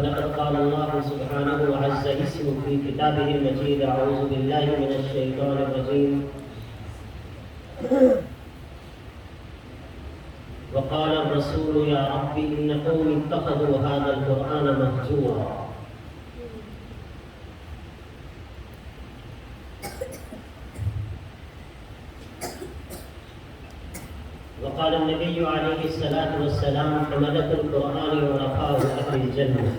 ولقد قال الله سبحانه وعز اسمه في كتابه المجيد أعوذ بالله من الشيطان الرجيم وقال الرسول يا رب إن قومي اتخذوا هذا القرآن مهجورا وقال النبي عليه الصلاة والسلام حملة القرآن ورفاع أهل الجنة.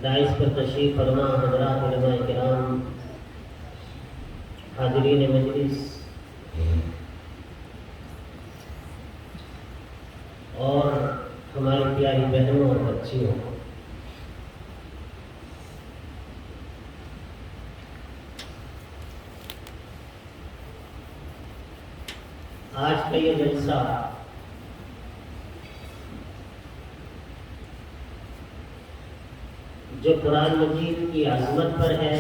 داعش پر تشریف فرما حضرات علماء کرام، حاضرین مجلس اور ہماری پیاری بہنوں اور بچیوں، آج کا یہ جلسہ جو قرآن مجید کی عظمت پر ہے،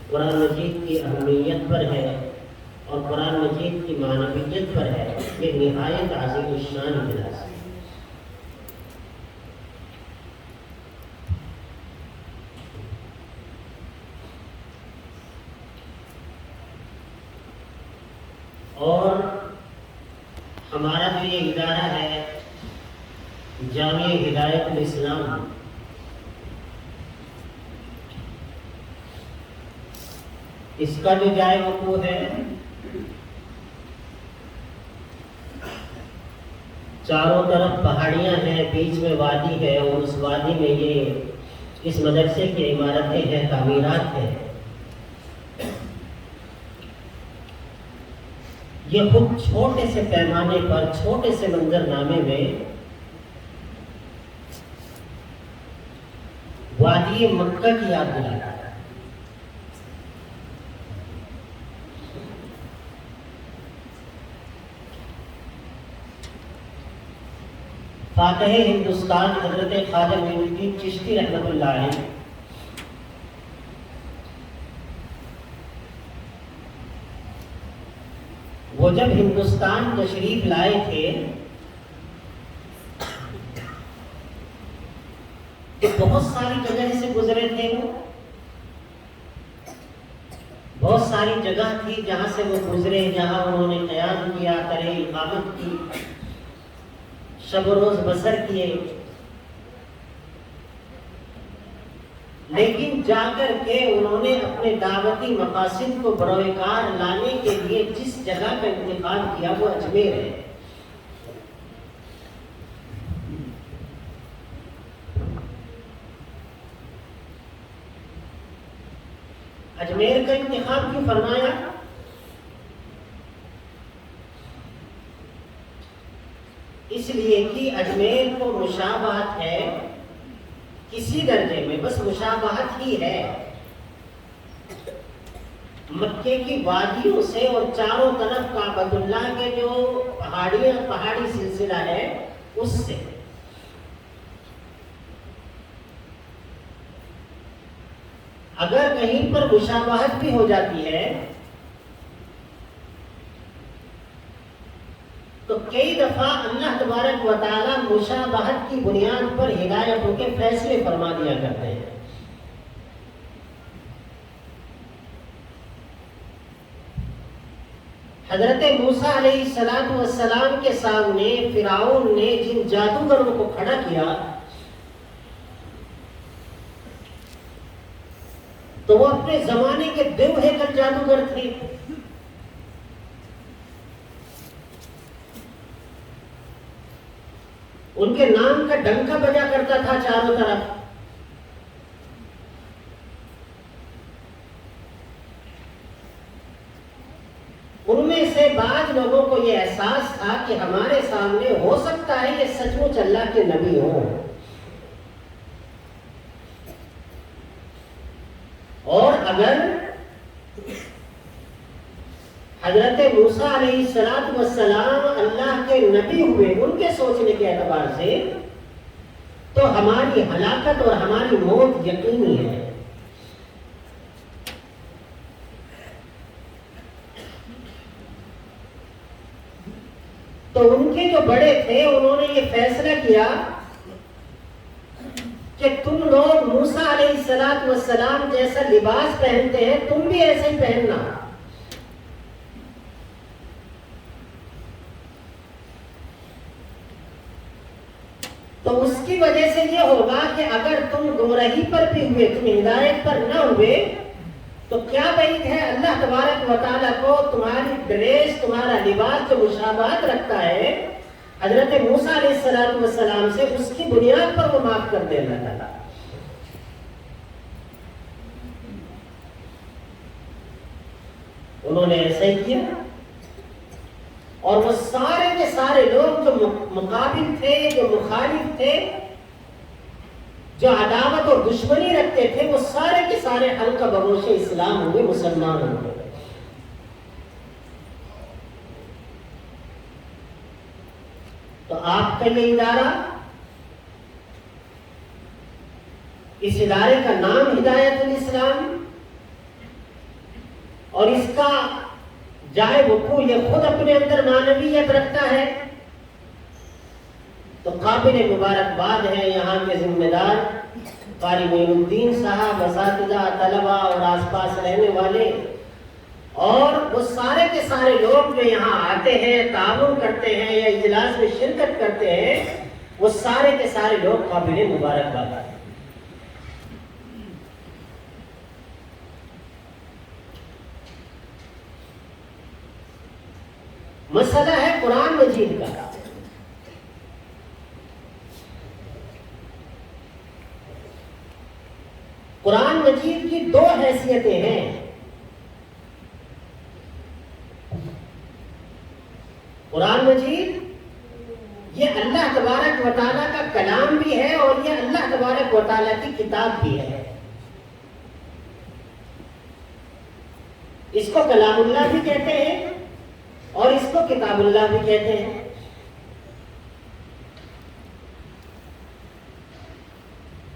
قرآن مجید کی اہمیت پر ہے اور قرآن مجید کی معنویت پر ہے، یہ نہایت عظیم الشان اجلاس ہے۔ اور ہمارا جو یہ ادارہ ہے جامعہ ہدایت الاسلام، اس کا جو جائے وقوع ہے چاروں طرف پہاڑیاں ہیں، بیچ میں وادی ہے اور اس وادی میں یہ اس مدرسے کی عمارتیں ہیں، تعمیرات ہیں۔ یہ خود چھوٹے سے پیمانے پر، چھوٹے سے منظرنامے میں وادی مکہ کی یاد دلاتا ہے۔ فاتح ہندوستان حضرت خواجہ معین الدین چشتی رحمۃ اللہ علیہ وہ جب ہندوستان تشریف لائے تھے تو بہت ساری جگہ سے گزرے تھے، وہ بہت ساری جگہ تھی جہاں سے وہ گزرے، جہاں انہوں نے قیام کیا، کرے اقامت کی، شب و روز بسر کیے، لیکن جا کر کے انہوں نے اپنے دعوتی مقاصد کو بروئے کار لانے کے لیے جس جگہ کا انتخاب کیا وہ اجمیر ہے۔ اجمیر کا انتخاب کیوں فرمایا؟ اس لیے کہ اجمیر کو مشابہت ہے کسی درجے میں، بس مشابہت ہی ہے، مکے کی وادیوں سے اور چاروں طرف کعبۃ اللہ کے جو پہاڑی سلسلہ ہے اس سے۔ اگر کہیں پر مشابہت بھی ہو جاتی ہے تو کئی دفعہ اللہ تبارک و تعالی مشابہت کی بنیاد پر ہدایتوں کے فیصلے فرما دیا کرتے ہیں۔ حضرت موسیٰ علیہ السلام کے سامنے فرعون نے جن جادوگروں کو کھڑا کیا تو وہ اپنے زمانے کے دیوہے کر جادوگر تھے۔ ان کے نام کا ڈنکا بجا کرتا تھا چاروں طرف۔ ان میں سے بعض لوگوں کو یہ احساس تھا کہ ہمارے سامنے ہو سکتا ہے یہ سچ مچ اللہ کے نبی ہوں، اور اگر حضرت موسیٰ علیہ السلام اللہ کے نبی ہوئے ان کے سوچنے کے اعتبار سے، تو ہماری ہلاکت اور ہماری موت یقینی ہے۔ تو ان کے جو بڑے تھے انہوں نے یہ فیصلہ کیا کہ تم لوگ موسیٰ علیہ السلام جیسا لباس پہنتے ہیں تم بھی ایسے ہی پہننا. تو اس کی وجہ سے یہ ہوگا کہ اگر تم گمراہی پر بھی ہوئے، تم ہدایت پر نہ ہوئے، تو کیا بعید ہے اللہ تبارک و تعالیٰ کو تمہاری ڈریس، تمہارا لباس جو مشابہت رکھتا ہے حضرت موسیٰ علیہ السلام سے، اس کی بنیاد پر وہ معاف کر دے اللہ تعالیٰ. انہوں نے ایسا ہی کیا، اور وہ سارے کے سارے لوگ جو مقابل تھے، جو مخالف تھے، جو عداوت اور دشمنی رکھتے تھے، وہ سارے کے سارے حلقہ بگوش اسلام ہوئے، مسلمان ہوئے. تو آپ کا یہ ادارہ، اس ادارے کا نام ہدایت الاسلام، اور اس کا جائے وقوع یہ خود اپنے اندر معنویت رکھتا ہے. تو قابل مبارکباد ہے یہاں کے ذمہ دار قاری معین الدین صاحب، اساتذہ، طلبہ اور آس پاس رہنے والے، اور وہ سارے کے سارے لوگ جو یہاں آتے ہیں، تعاون کرتے ہیں یا اجلاس میں شرکت کرتے ہیں، وہ سارے کے سارے لوگ قابل مبارکباد ہیں. مسئلہ ہے قرآن مجید کا. قرآن مجید کی دو حیثیتیں ہیں. قرآن مجید یہ اللہ تبارک و تعالیٰ کا کلام بھی ہے، اور یہ اللہ تبارک و تعالیٰ کی کتاب بھی ہے. اس کو کلام اللہ بھی کہتے ہیں اور اس کو کتاب اللہ بھی کہتے ہیں.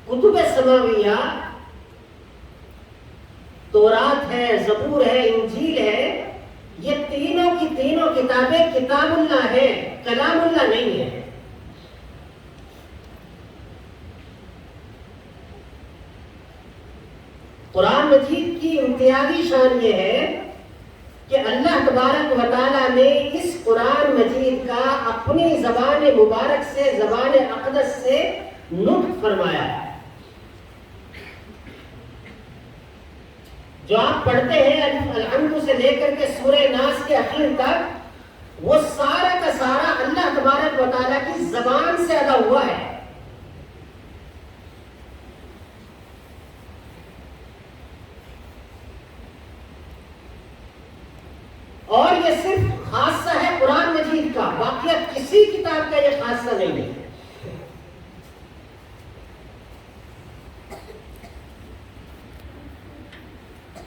کتب سماویہ، تورات ہے، زبور ہے، انجیل ہے، یہ تینوں کی تینوں کتابیں کتاب اللہ ہے، کلام اللہ نہیں ہے. قرآن مجید کی امتیازی شان یہ ہے کہ اللہ تبارک و تعالیٰ نے اس قرآن مجید کا اپنی زبان مبارک سے، زبان اقدس سے نطق فرمایا ہے. جو آپ پڑھتے ہیں الحمد سے لے کر کے سورہ ناس کے اخیر تک، وہ سارا کا سارا اللہ تبارک و تعالیٰ کی زبان سے ادا ہوا ہے. اور یہ صرف خاصہ ہے قرآن مجید کا، باقی کسی کتاب کا یہ خاصہ نہیں ہے.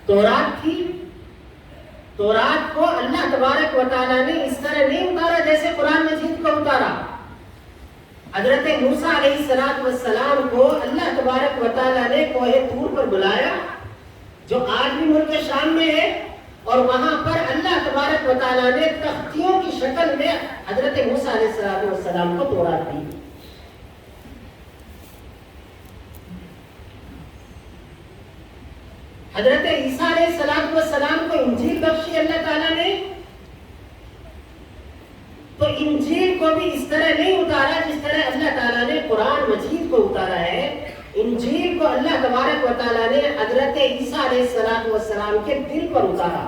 تورات تھی، تورات کو اللہ تبارک و تعالیٰ نے اس طرح نہیں اتارا جیسے قرآن مجید کو اتارا. حضرت موسیٰ علیہ السلام کو اللہ تبارک و تعالیٰ نے کوہ طور پر بلایا، جو آج بھی ملک شام میں ہے، اور وہاں پر اللہ تبارک و تعالیٰ نے تختیوں کی شکل میں حضرت موسیٰ علیہ السلام کو تورات دی. حضرت عیسیٰ علیہ السلام کو انجیل بخشی اللہ تعالیٰ نے، تو انجیل کو بھی اس طرح نہیں اتارا جس طرح اللہ تعالیٰ نے قرآن مجید کو اتارا ہے. انجیل کو اللہ تبارک و تعالیٰ نے حضرت عیسیٰ علیہ السلام کے دل پر اتارا.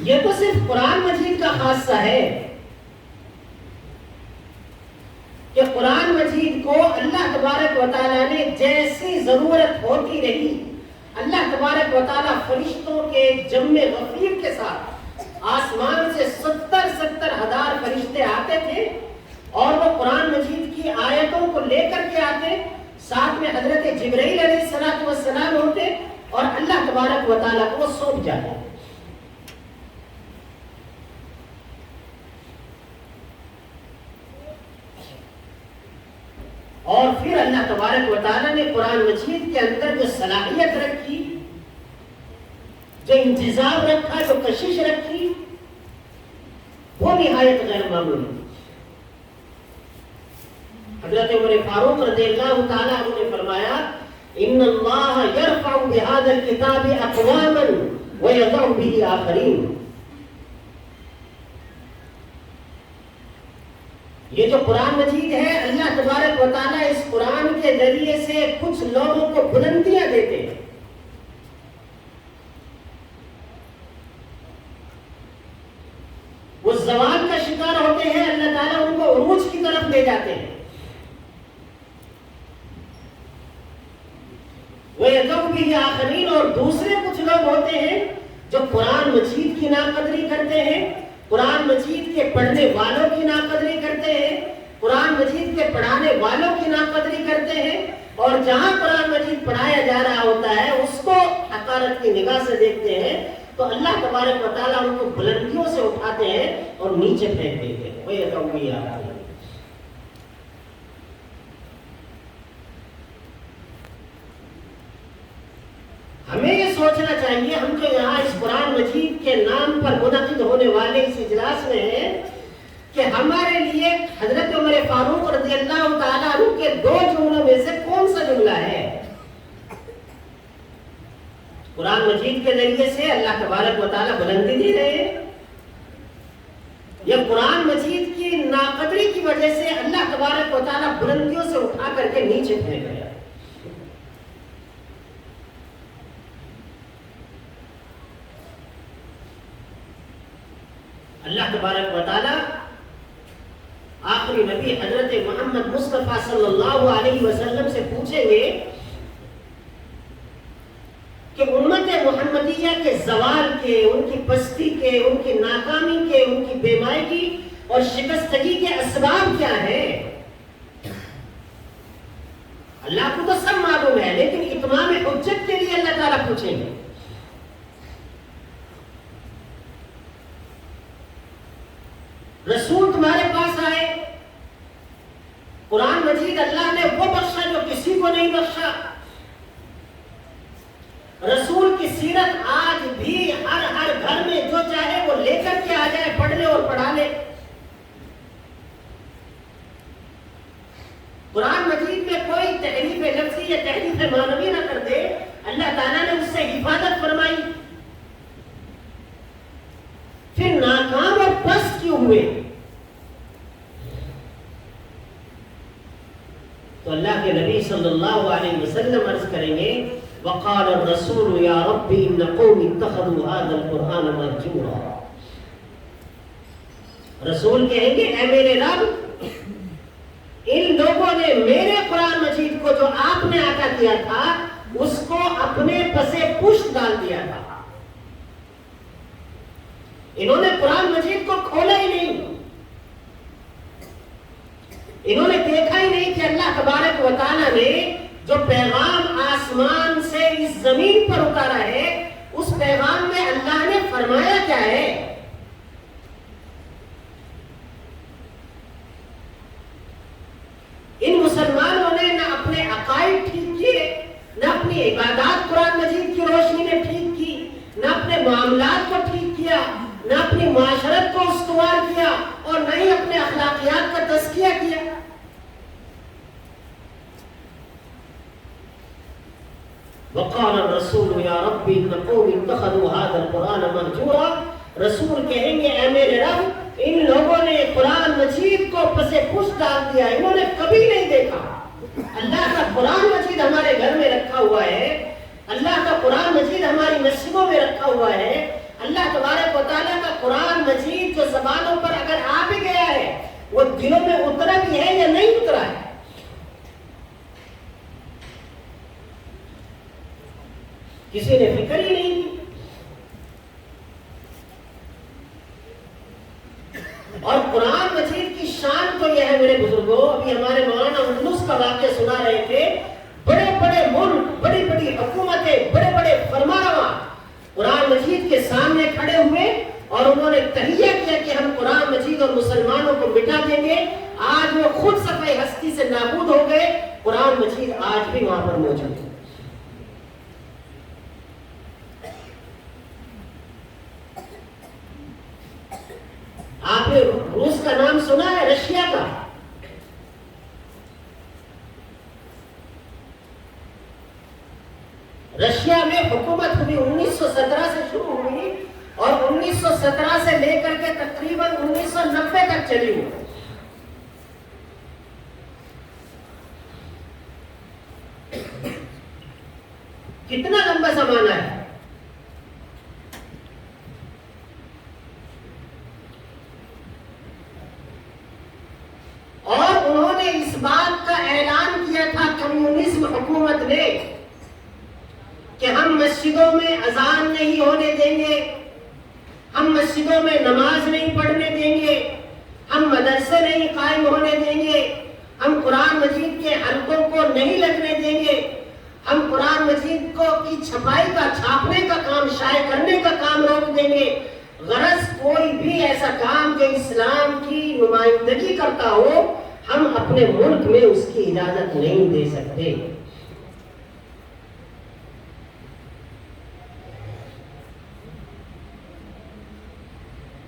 یہ تو صرف قرآن مجید کا خاصہ ہے کہ قرآن مجید کو اللہ تبارک و تعالیٰ نے جیسی ضرورت ہوتی رہی، اللہ تبارک و تعالیٰ فرشتوں کے جم غفیر کے ساتھ آسمان سے 70,000 فرشتے آتے تھے، اور وہ قرآن مجید کی آیتوں کو لے کر کے آتے، ساتھ میں حضرت جبرائیل علیہ السلام ہوتے، اور اللہ تبارک و تعالیٰ کو سونپ جاتے. اور پھر اللہ تبارک و تعالیٰ نے قرآن مجید کے اندر جو صلاحیت رکھی جو انتظام رکھا، جو کشش رکھی، وہ نہایت غیر معمولی. حضرت عمر فاروق رضی اللہ تعالیٰ عنہ نے فرمایا ان اللہ یرفع بهذا الكتاب اقواما ویضع به آخرین. یہ جو قرآن مجید ہے، اللہ تبارک و تعالیٰ اس قرآن کے ذریعے سے کچھ لوگوں کو بلندیاں دیتے ہیں. وہ زوال کا شکار ہوتے ہیں، اللہ تعالیٰ ان کو عروج کی طرف لے جاتے ہیں. وَيَذَرُ بِهِ آخَرِينَ، اور دوسرے کچھ لوگ ہوتے ہیں جو قرآن مجید کی ناقدری کرتے ہیں، قرآن مجید کے پڑھنے والوں کی ناقدری کرتے ہیں، قرآن مجید کے پڑھانے والوں کی ناقدری کرتے ہیں، اور جہاں قرآن مجید پڑھایا جا رہا ہوتا ہے اس کو حقارت کی نگاہ سے دیکھتے ہیں. تو اللہ تبارک و تعالیٰ ان کو بلندیوں سے اٹھاتے ہیں اور نیچے پھینک دیتے ہیں. وَيَذَرُ بِهِ آخَرِينَ. ہمیں یہ سوچنا چاہیے، ہم جو یہاں اس قرآن مجید کے نام پر منعقد ہونے والے اس اجلاس میں ہیں، کہ ہمارے لیے حضرت عمر فاروق رضی اللہ تعالیٰ عنہ کے 2 جملوں میں سے کون سا جملہ ہے؟ قرآن مجید کے ذریعے سے اللہ تبارک و تعالیٰ بلندی دے رہے ہیں، یا قرآن مجید کی ناقدری کی وجہ سے اللہ تبارک و تعالیٰ بلندیوں سے اٹھا کر کے نیچے پھینک رہے ہیں؟ اللہ تبارک و تعالیٰ آخری نبی حضرت محمد مصطفیٰ صلی اللہ علیہ وسلم سے پوچھیں گے کہ امت محمدیہ کے زوال کے، ان کی پستی کے، ان کی ناکامی کے، ان کی بیمائگی اور شکستگی کے اسباب کیا ہیں؟ اللہ کو تو سب معلوم ہے، لیکن اتمام حجت کے لیے اللہ تعالیٰ پوچھیں گے. رسول تمہارے پاس آئے، قرآن مجید اللہ نے وہ بخشا جو کسی کو نہیں بخشا. رسول کی سیرت آج بھی ہر گھر میں جو چاہے وہ لے کر کے آ جائے، پڑھ لے اور پڑھا لے. قرآن مجید میں کوئی تحریف لفظی یا تحریف معنوی نہ کر دے. اللہ تعالیٰ نے اس سے حفاظت فرمائی. پھر ناکام اور پست کیوں ہوئے؟ تو اللہ کے نبی صلی اللہ علیہ وسلم عرض کریں گے وقال الرسول یا رب ان قوم اتخذوا هذا القرآن مهجورا. رسول کہیں گے اے میرے رب، ان لوگوں نے میرے قرآن مجید کو جو آپ نے عطا کیا تھا اس کو اپنے پسے پشت ڈال دیا تھا. انہوں نے قرآن مجید کو کھولا ہی نہیں، انہوں نے دیکھا ہی نہیں کہ اللہ تبارک و تعالیٰ نے جو پیغام آسمان سے اس زمین پر اتارا ہے اس پیغام میں اللہ نے فرمایا کیا ہے. ان مسلمانوں نے نہ اپنے عقائد ٹھیک کیے، نہ اپنی عبادات قرآن مجید کی روشنی میں ٹھیک کی، نہ اپنے معاملات کو ٹھیک کیا، نہ اپنی معاشرت کو استوار کیا، اور نہ ہی اپنے اخلاقیات کا تزکیہ کیا. وقال الرسول یا رب ان قوم اتخذوا هذا القرآن مهجورا. رسول کہیں گے اے میرے رب، ان لوگوں نے قرآن مجید کو پسے پشت ڈال دیا، انہوں نے کبھی نہیں دیکھا. اللہ کا قرآن مجید ہمارے گھر میں رکھا ہوا ہے، اللہ کا قرآن مجید ہماری مسجدوں میں رکھا ہوا ہے. اللہ تبارک و تعالیٰ کا قرآن مجید جو زبانوں پر اگر آ بھی گیا ہے وہ دلوں میں اترا بھی ہے یا نہیں اترا ہے؟ کسی نے فکر ہی نہیں کی. اور قرآن مجید کی شان تو یہ ہے میرے بزرگوں، ابھی ہمارے مولانا اندلس کا واقعہ سنا رہے تھے. بڑے بڑے ملک، بڑی بڑی حکومتیں، بڑے بڑے فرمانروا قرآن مجید کے سامنے کھڑے ہوئے اور انہوں نے تہیہ کیا کہ ہم قرآن مجید اور مسلمانوں کو مٹا دیں گے. آج وہ خود صفحہ ہستی سے نابود ہو گئے، قرآن مجید آج بھی وہاں پر موجود ہے. آپ نے روس کا نام سنا ہے؟ رشیا کا رشیا میں حکومت ہوئی 1917 سے شروع ہوئی اور 1917 سے لے کر کے تقریباً 1990 تک چلی ہوئی. کتنا لمبا زمانہ ہے. اور انہوں نے اس بات کا اعلان کیا تھا کمیونزم حکومت نے کہ ہم مسجدوں میں اذان نہیں ہونے دیں گے, ہم مسجدوں میں نماز نہیں پڑھنے دیں گے, ہم مدرسے نہیں قائم ہونے دیں گے, ہم قرآن مجید کے حلقوں کو نہیں لگنے دیں گے, ہم قرآن مجید کی چھپائی کا, چھاپنے کا کام, شائع کرنے کا کام روک دیں گے. غرض کوئی بھی ایسا کام جو اسلام کی نمائندگی کرتا ہو ہم اپنے ملک میں اس کی اجازت نہیں دے سکتے.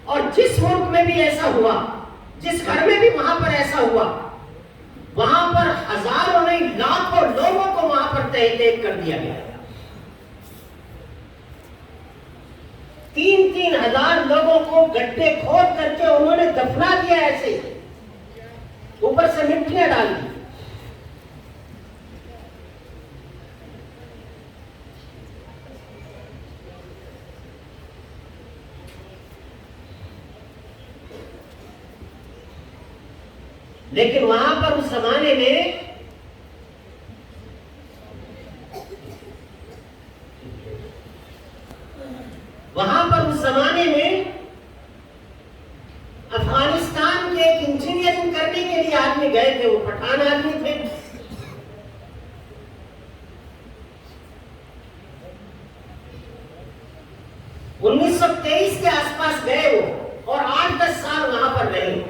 اور جس ملک میں بھی ایسا ہوا, جس گھر میں بھی وہاں پر ایسا ہوا, وہاں پر ہزاروں نہیں لاکھوں لوگوں کو وہاں پر تحقیق کر دیا گیا. 3,000 لوگوں کو گڈھے کھود کر کے انہوں نے دفنا دیا, ایسے اوپر سے مٹیاں ڈال دی. لیکن وہاں پر اس زمانے میں افغانستان کے ایک انجینئرنگ کرنے کے لیے آدمی گئے تھے, وہ پٹھان آدمی تھے. انیس سو 23 کے آس پاس گئے وہ, اور 8-10 سال وہاں پر رہے.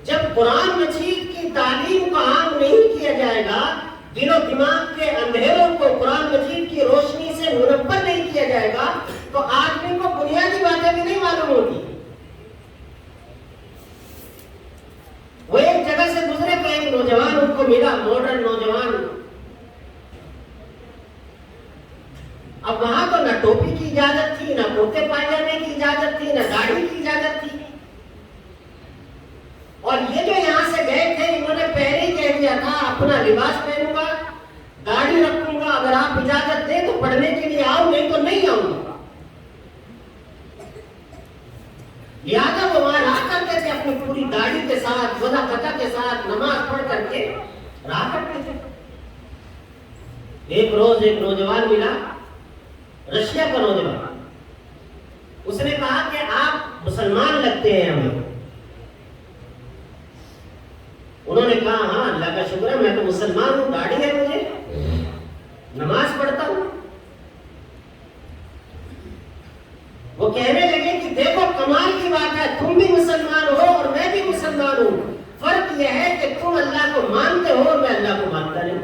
جب قرآن مجید کی تعلیم کو عام نہیں کیا جائے گا, دل و دماغ کے اندھیروں کو قرآن مجید کی روشنی سے منور نہیں کیا جائے گا, تو آدمی کو بنیادی باتیں بھی نہیں معلوم ہوگی. وہ ایک جگہ سے گزرے تو ایک نوجوان ان کو ملا, ماڈرن نوجوان. اب وہاں تو نہ ٹوپی کی اجازت تھی, نہ کرتے پائجامے کی اجازت تھی, نہ داڑھی کی اجازت تھی. اور یہ جو یہاں سے گئے تھے انہوں نے پہلے ہی کہہ دیا تھا اپنا لباس پہنوں گا, داڑھی رکھوں گا, اگر آپ اجازت دیں تو پڑھنے کے لیے آؤں, نہیں تو نہیں آؤں گا. لہٰذا وہ وہاں رہا کرتے تھے اپنی پوری داڑھی کے ساتھ, وضع قطع کے ساتھ, نماز پڑھ کر کے رہا کرتے تھے. ایک روز ایک نوجوان ملا, رشیا کا نوجوان. اس نے کہا کہ آپ مسلمان لگتے ہیں ہمیں. انہوں نے کہا ہاں اللہ کا شکر ہے میں تو مسلمان ہوں, داڑھی ہے مجھے, نماز پڑھتا ہوں. وہ کہنے لگے کہ دیکھو کمال کی بات ہے, تم بھی مسلمان ہو اور میں بھی مسلمان ہوں, فرق یہ ہے کہ تم اللہ کو مانتے ہو اور میں اللہ کو مانتا نہیں.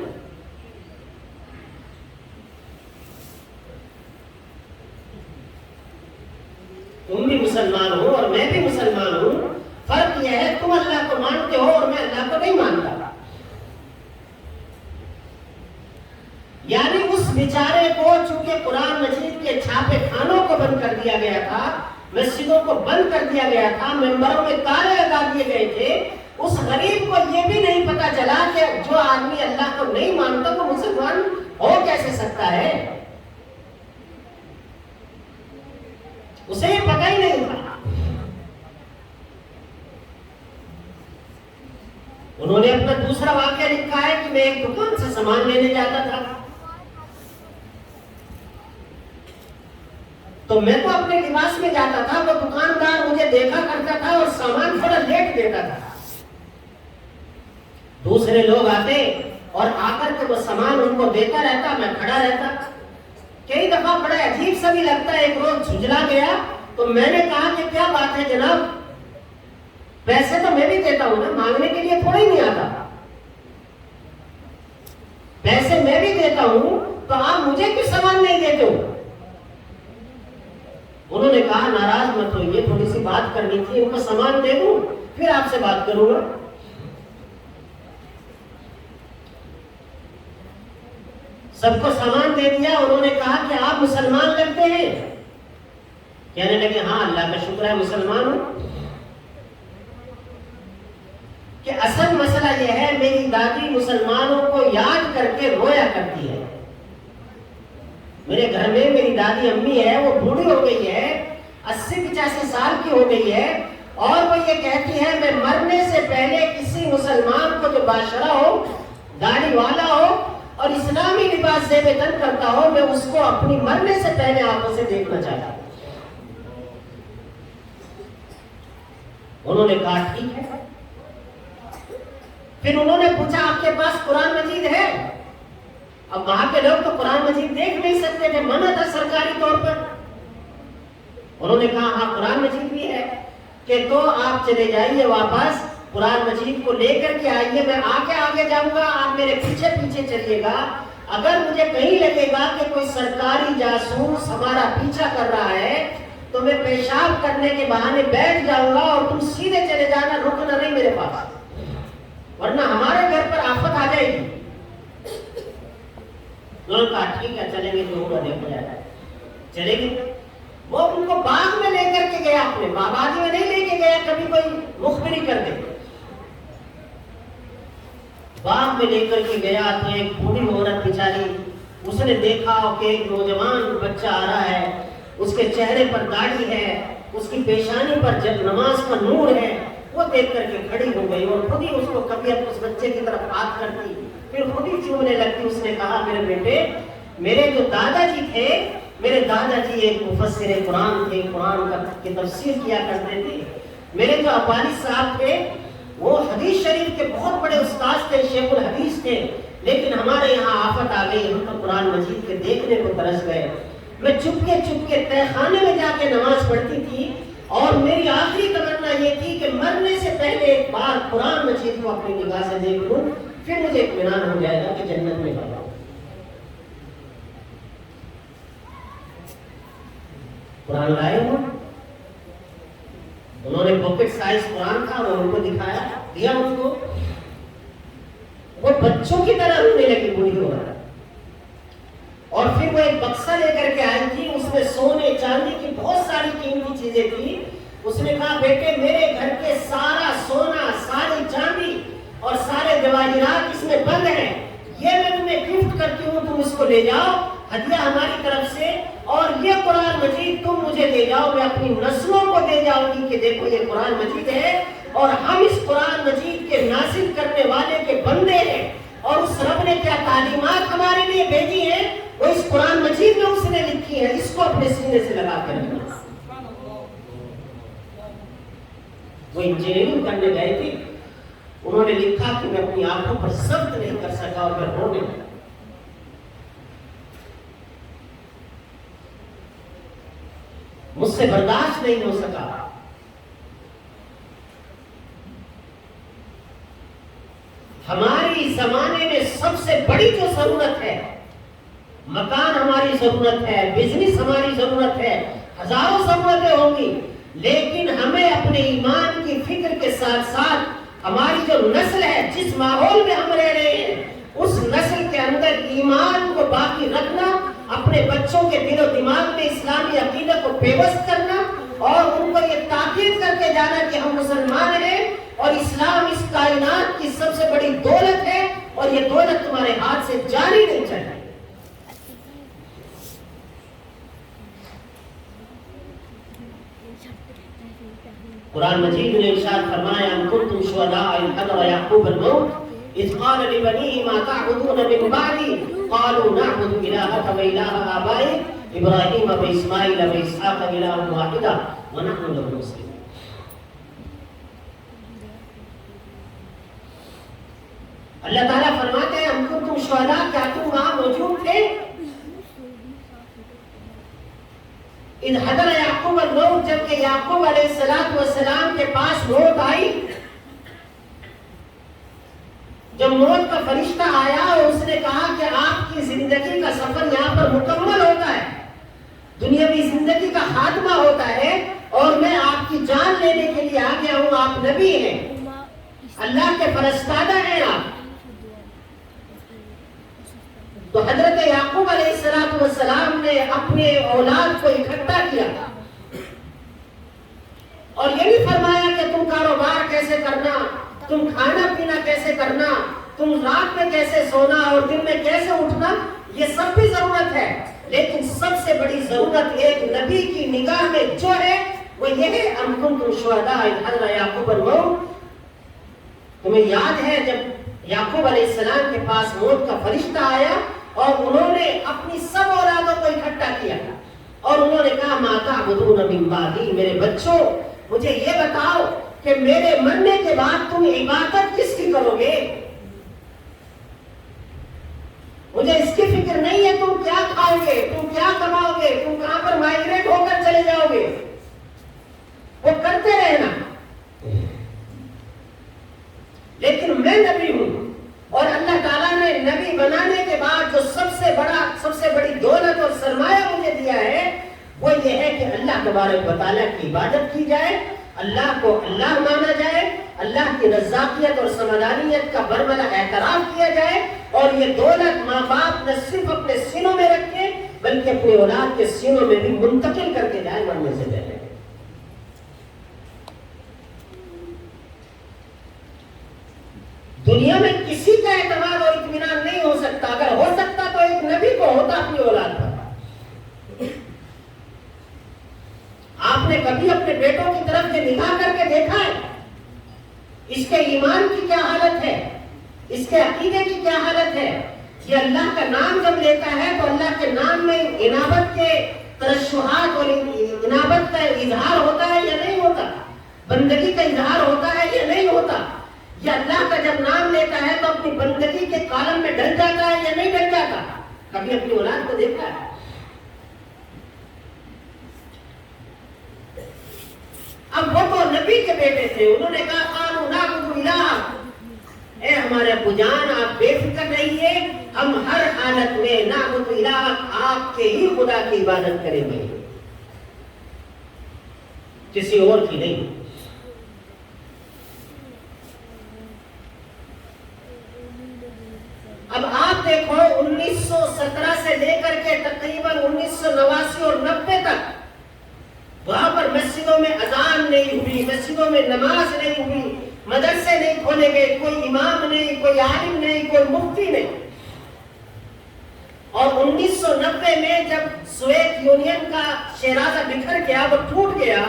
تم بھی مسلمان ہو اور میں بھی مسلمان ہوں, فرق یہ ہے تم اللہ کو مانتے ہو اور میں اللہ کو نہیں مانتا. یعنی اس بیچارے کو چونکہ قرآن مجید کے چھاپے خانوں کو بند کر دیا گیا تھا, مسجدوں کو بند کر دیا گیا تھا, ممبروں میں تالے لگا دیے گئے تھے, اس غریب کو یہ بھی نہیں پتا چلا کہ جو آدمی اللہ کو نہیں مانتا وہ مسلمان ہو کیسے سکتا ہے. اسے یہ پتہ ہی نہیں تھا. انہوں نے اپنا دوسرا واقعہ لکھا ہے کہ میں ایک دکان سے سامان لینے جاتا تھا, تو میں تو اپنے لباس میں جاتا تھا, وہ دکاندار مجھے دیکھا کرتا تھا اور سامان تھوڑا لیٹ دیتا تھا. دوسرے لوگ آتے اور آ کر کے وہ سامان ان کو دیتا رہتا, میں کھڑا رہتا. کئی دفعہ بڑا عجیب سا بھی لگتا ہے. ایک روز جھنجھلا گیا تو میں نے کہا کہ کیا بات ہے جناب, پیسے تو میں بھی دیتا ہوں نا, مانگنے کے لیے تھوڑا ہی نہیں آتا, پیسے میں بھی دیتا ہوں, تو آپ مجھے کیوں سامان نہیں دیتے ہو؟ انہوں نے کہا ناراض مت ہوئیے، تھوڑی سی بات کرنی تھی، ان کو سامان دے دوں پھر آپ سے بات کروں گا۔ سب کو سامان دے دیا، انہوں نے کہا کہ آپ مسلمان لگتے ہیں؟ کہنے لگے ہاں اللہ کا شکر ہے مسلمان ہوں۔ کہ اصل مسئلہ یہ ہے میری دادی مسلمانوں کو یاد کر کے رویا کرتی ہے۔ میرے گھر میں میری دادی امی ہے، وہ بوڑھی ہو گئی ہے، 80-85 سال کی ہو گئی ہے، اور وہ یہ کہتی ہے میں مرنے سے پہلے کسی مسلمان کو جو باشرہ ہو، داڑھی والا ہو اور اسلامی لباس زیب تن کرتا ہو، میں اس کو اپنی مرنے سے پہلے آنکھوں سے دیکھنا چاہتا ہوں۔ انہوں نے کہا ٹھیک ہے۔ پھر انہوں نے پوچھا آپ کے پاس قرآن مجید ہے؟ اب وہاں کے لوگ تو قرآن مجید دیکھ نہیں سکتے تھے، منع تھا سرکاری طور پر۔ انہوں نے کہا ہاں قرآن مجید بھی ہے، کہ تو آپ چلے جائیے واپس، قرآن مجید کو لے کر کے آئیے، میں آگے جاؤں گا، آپ میرے پیچھے پیچھے چلیے گا۔ اگر مجھے کہیں لگے گا کہ کوئی سرکاری جاسوس ہمارا پیچھا کر رہا ہے تو میں پیشاب کرنے کے بہانے بیٹھ جاؤں گا اور تم سیدھے چلے جانا، رکنا نہیں میرے پاس، ورنہ ہمارے گھر پر آفت آ جائے گی۔ انہوں نے کہا ٹھیک ہے چلیں گے، جو ہوگا دیکھا جائے گا۔ چلے گئے، وہ ان کو باغ میں لے کر کے گیا، اپنے بابادی میں نہیں لے کے گیا کبھی کوئی مخبری کر دے۔ باغ میں لے کر کے گیا تو ایک بوڑھی عورت بیچاری، اس نے دیکھا کہ ایک نوجوان بچہ آ رہا ہے، اس کے چہرے پر داڑھی ہے، اس کی پیشانی پر نماز کا نور ہے، وہ دیکھ کر کے کھڑی ہو گئی اور خود ہی اس کو کبھی اس بچے کی طرف ہاتھ کرتی، پھر خود ہی چومنے لگتی۔ اس نے کہا میرے بیٹے، میرے جو دادا جی تھے، میرے دادا جی ایک مفسر قرآن تھے، قرآن کی تفسیر کیا کرتے تھے۔ میرے جو والد صاحب تھے وہ حدیث شریف کے بہت بڑے استاد تھے، شیخ الحدیث تھے، لیکن ہمارے یہاں آفت آ گئی، ہم تو قرآن مجید کے دیکھنے کو ترس گئے۔ میں چپ کے تہہ خانے میں جا کے نماز پڑھتی تھی، اور میری آخری تمنا یہ تھی کہ مرنے سے پہلے ایک بار قرآن مجید کو اپنی نگاہ سے دیکھ لوں، پھر مجھے اطمینان ہو جائے گا کہ جنت میں جاؤں۔ قرآن لائے ہوں، انہوں نے پاکٹ سائز قرآن تھا، اور ان کو دکھایا، دیا ان کو، وہ بچوں کی طرح رونے لگی بوڑھی ہو رہا۔ اور پھر وہ ایک بکسہ لے کر کے آئی تھی، اس میں سونے چاندی کی بہت ساری قیمتی چیزیں تھی۔ اس نے کہا بیٹے میرے گھر کے سارا سونا، ساری چاندی اور سارے جواہرات اس میں بند ہیں، یہ میں تمہیں گفٹ کرتی ہوں، تم اس کو لے جاؤ، ہدیہ ہماری طرف سے، اور یہ قرآن مجید تم مجھے دے جاؤ، میں اپنی نسلوں کو دے جاؤں گی کہ دیکھو یہ قرآن مجید ہے، اور ہم اس قرآن مجید کے نازل کرنے والے کے بندے ہیں، اور اس رب نے کیا تعلیمات ہمارے لیے بھیجی ہیں وہ اس قرآن مجید میں اس نے لکھی ہے، اس کو اپنے سینے سے لگا کر رکھنا۔ وہ انجینئرنگ کرنے گئے تھے، انہوں نے لکھا کہ میں اپنی آنکھوں پر ضبط نہیں کر سکا اور میں رونے لگا۔ مجھ سے برداشت نہیں ہو سکا۔ ہماری زمانے میں سب سے بڑی جو ضرورت ہے، مکان ہماری ضرورت ہے، بزنس ہماری ضرورت ہے، ہزاروں ضرورتیں ہوں گی، لیکن ہمیں اپنے ایمان کی فکر کے ساتھ ساتھ ہماری جو نسل ہے، جس ماحول میں ہم رہ رہے ہیں، اس نسل کے اندر ایمان کو باقی رکھنا، اپنے بچوں کے دل و دماغ میں اسلامی عقیدت کو پیوست کرنا، اور ان کو یہ تاکید کر کے جانا کہ ہم مسلمان ہیں اور اسلام اس کائنات کی سب سے بڑی دولت ہے، اور یہ دولت تمہارے ہاتھ سے جاری نہیں چاہیے۔ قرآن مجید نے ارشاد فرمایا ان کنتم شهداء اذ حضر یعقوب الموت اذ قال لبنيه ما تعبدون من بعدي قالوا نعبد الهك واله آبائك ابراهيم واسماعيل واسحاق الها واحدا ونحن له مسلمون۔ اللہ تعالیٰ فرماتے ہیں ان کنتم شهداء، کیا تم وہاں موجود تھے؟ اذ حضر یعقوب الموت، جبکہ یعقوب علیہ السلام کے پاس موت آئی، جب موت کا فرشتہ آیا اور اس نے کہا کہ آپ کی زندگی کا سفر یہاں پر مکمل ہوتا ہے، دنیاوی زندگی کا خاتمہ ہوتا ہے اور میں آپ کی جان لینے کے لیے آ گیا ہوں. آپ نبی ہیں, اللہ کے فرستادہ ہیں آپ. تو حضرت یعقوب علیہ السلام نے اپنے اولاد کو اکٹھا کیا اور یہ بھی فرمایا کہ تم کاروبار کیسے کرنا, تم کھانا پینا کیسے کرنا, تم رات میں کیسے سونا اور دن میں کیسے اٹھنا, یہ سب بھی ضرورت ہے. لیکن سب سے بڑی ضرورت ایک نبی کی نگاہ میں جو ہے وہ یہ ہے ام کنتم شہداء اذ حضر یعقوب الموت. تمہیں یاد ہے جب یعقوب علیہ السلام کے پاس موت کا فرشتہ آیا اور انہوں نے اپنی سب اولادوں کو اکٹھا کیا اور انہوں نے کہا ما تعبدون من بعدی, میرے بچوں مجھے یہ بتاؤ کہ میرے مرنے کے بعد تم عبادت کس کی کرو گے؟ مجھے اس کی فکر نہیں ہے تم کیا کھاؤ گے, تم کیا کماؤ گے, تم کہاں پر مائگریٹ ہو کر چلے جاؤ گے, وہ کرتے رہنا. لیکن میں نبی ہوں اور اللہ تعالیٰ نے نبی بنانے کے بعد جو سب سے بڑی دولت اور سرمایہ مجھے دیا ہے وہ یہ ہے کہ اللہ تبارک و تعالیٰ کی عبادت کی جائے, اللہ کو اللہ مانا جائے, اللہ کی رزاقیت اور سمدانیت کا برملا اعتراف کیا جائے, اور یہ دولت ماں باپ نہ صرف اپنے سینوں میں رکھے بلکہ اپنی اولاد کے سینوں میں بھی منتقل کر کے جائے مرنے سے پہلے. دنیا میں کسی کا اعتماد اور اطمینان نہیں ہو سکتا. اگر ہو سکتا تو ایک نبی کو ہوتا اپنی اولاد پر. آپ نے کبھی اپنے بیٹوں کی طرف سے نگاہ کر کے دیکھا ہے اس کے ایمان کی کیا حالت ہے, اس کے عقیدے کی کیا حالت ہے؟ یہ اللہ کا نام جب لیتا ہے تو اللہ کے نام میں انابت کے ترشحات اور انابت کا اظہار ہوتا ہے یا نہیں ہوتا؟ بندگی کا اظہار ہوتا ہے یا نہیں ہوتا؟ یہ اللہ کا جب نام لیتا ہے تو اپنی بندگی کے کالم میں ڈل جاتا ہے یا نہیں ڈل جاتا؟ کبھی اپنی اولاد کو دیکھا ہے؟ اب وہ تو نبی کے بیٹے تھے, انہوں نے کہا قالوا نعبد الہ, اے ہمارے ابو جان آپ بے فکر رہیے, ہم ہر حالت میں نعبد الہ, آپ کے ہی خدا کی عبادت کریں گے, کسی اور کی نہیں. اب آپ دیکھو 1917 سے لے کر کے تقریباً 1989 اور 90 تک وہاں پر مسجدوں میں اذان نہیں ہوئی, مسجدوں میں نماز نہیں ہوئی, مدرسے نہیں کھولے گئے, کوئی امام نہیں, کوئی عالم نہیں, کوئی مفتی نہیں. اور 1990 میں جب سوویت یونین کا شیرازہ بکھر گیا, وہ ٹوٹ گیا,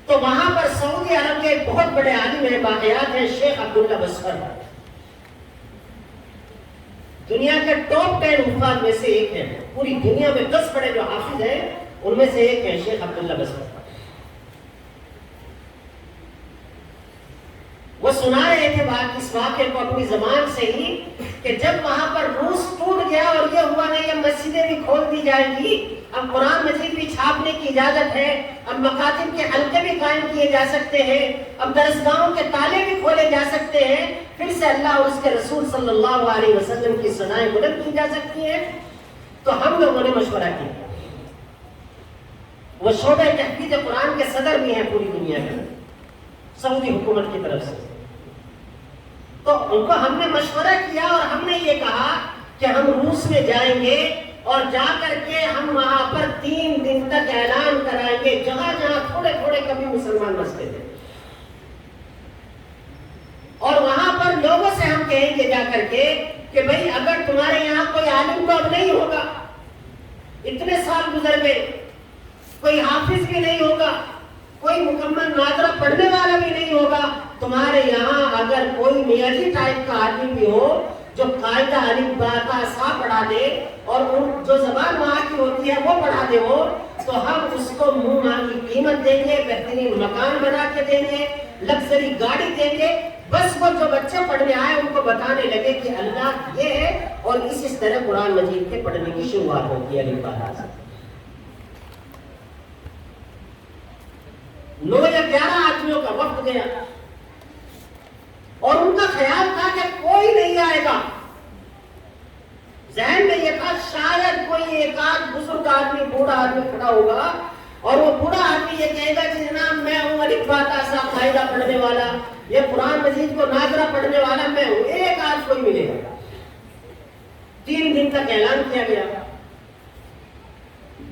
تو وہاں پر سعودی عرب کے ایک بہت بڑے عالم ہیں, باحیات ہیں, شیخ عبداللہ بصر, دنیا کے ٹاپ 10 حفاظ میں سے ایک ہیں. پوری دنیا میں 10 بڑے جو حافظ ہیں ان میں سے ایک ہے شیخ عبداللہ بصر. وہ سنا رہے تھے اس واقعے کو اپنی زبان سے ہی کہ جب وہاں پر روس ٹوٹ گیا اور یہ ہوا نہیں اب مسجدیں بھی کھول دی جائیں گی, اب قرآن مجید بھی چھاپنے کی اجازت ہے, اب مکاتب کے حلقے بھی قائم کیے جا سکتے ہیں, اب درسگاہوں کے تالے بھی کھولے جا سکتے ہیں, پھر سے اللہ اور اس کے رسول صلی اللہ علیہ وسلم کی ثنائیں بلند کی جا سکتی ہیں. تو ہم لوگوں نے مشورہ کیا. وہ شعبہ تحقیق قرآن کے صدر بھی ہیں پوری دنیا میں سعودی حکومت کی طرف سے. تو ان کو ہم نے مشورہ کیا اور ہم نے یہ کہا کہ ہم روس میں جائیں گے اور جا کر کے ہم وہاں پر 3 دن تک اعلان کرائیں گے جہاں جہاں تھوڑے تھوڑے کبھی مسلمان بستے تھے, اور وہاں پر لوگوں سے ہم کہیں گے جا کر کے کہ بھئی اگر تمہارے یہاں کوئی عالم تو اب نہیں ہوگا, اتنے سال گزر گئے, کوئی حافظ بھی نہیں ہوگا, کوئی مکمل ناظرہ پڑھنے والا بھی نہیں ہوگا, تمہارے یہاں اگر کوئی میاجی ٹائپ کا آدمی بھی ہو جو قاعدہ الف با تا سا پڑھا دے اور جو زبان وہاں کی ہوتی ہے وہ پڑھا دے وہ, تو ہم اس کو منہ مانگی قیمت دیں گے, بہترین مکان بنا کے دیں گے, لگژری گاڑی دیں گے, بس وہ جو بچے پڑھنے آئے ان کو بتانے لگے کہ اللہ یہ ہے, اور اس طرح قرآن مجید کے پڑھنے کی شروعات ہوتی ہے. الف با تا سے 9 یا 11 آدمیوں کا وقت گیا اور ان کا خیال تھا کہ کوئی نہیں آئے گا, ذہن میں یہ تھا شاید کوئی ایک آدھ بزرگ آدمی بوڑھا آدمی کھڑا ہوگا اور وہ بوڑھا آدمی یہ کہے گا کہ جناب میں ہوں الف با تا سا قاعدہ پڑھنے والا، یہ قرآن مجید کو ناظرہ پڑھنے والا میں ہوں، ایک آدھ کوئی ملے گا۔ 3 دن تک اعلان کیا گیا۔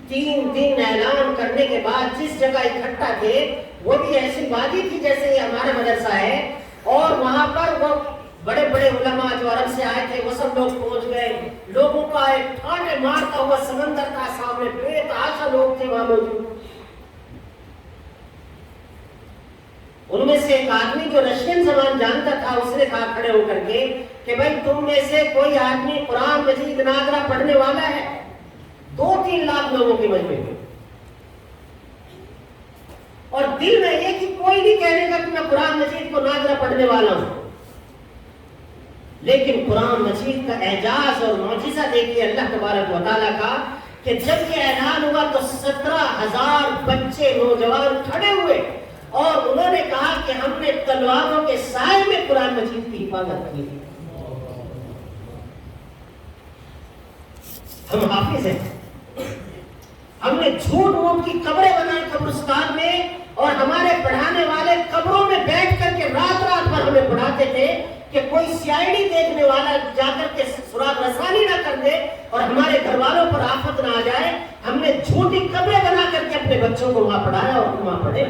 3 دن اعلان کرنے کے بعد جس جگہ اکٹھا تھے وہ بھی ایسی وادی تھی جیسے یہ ہمارا مدرسہ ہے، اور وہاں پر وہ بڑے بڑے علماء جو عرب سے آئے تھے وہ سب لوگ پہنچ گئے۔ لوگوں کا ایک ٹھاٹے مارتا ہوا سمندر تھا سامنے، بے تحاشا لوگ تھے وہاں موجود۔ ان میں سے ایک آدمی جو رشین زبان جانتا تھا اس نے کہا کھڑے ہو کر کے کہ بھائی تم میں سے کوئی آدمی قرآن مجید ناظرہ پڑھنے والا ہے؟ 2-3 لاکھ لوگوں کے مجمع میں، اور دل میں یہ کہ کوئی نہیں کہنے گا کہ میں قرآن مجید کو ناظرہ پڑھنے والا ہوں۔ لیکن قرآن مجید کا اعجاز اور معجزہ دیکھیے اللہ تبارک و تعالیٰ کا کہ جب یہ اعلان ہوا تو 17,000 بچے نوجوان کھڑے ہوئے اور انہوں نے کہا کہ ہم نے تلواروں کے سائے میں قرآن مجید کی حفاظت کی، ہم حافظ ہیں۔ ہم نے جھوٹ موٹ کی قبریں بنائی قبرستان میں، اور ہمارے پڑھانے والے قبروں میں بیٹھ کر کے رات رات بھر ہمیں پڑھاتے تھے کہ کوئی سی آئی ڈی دیکھنے والا جا کر کے سراغ رسانی نہ کر دے اور ہمارے گھر والوں پر آفت نہ آ جائے۔ ہم نے جھوٹی قبریں بنا کر کے اپنے بچوں کو وہاں پڑھایا اور وہاں پڑھے۔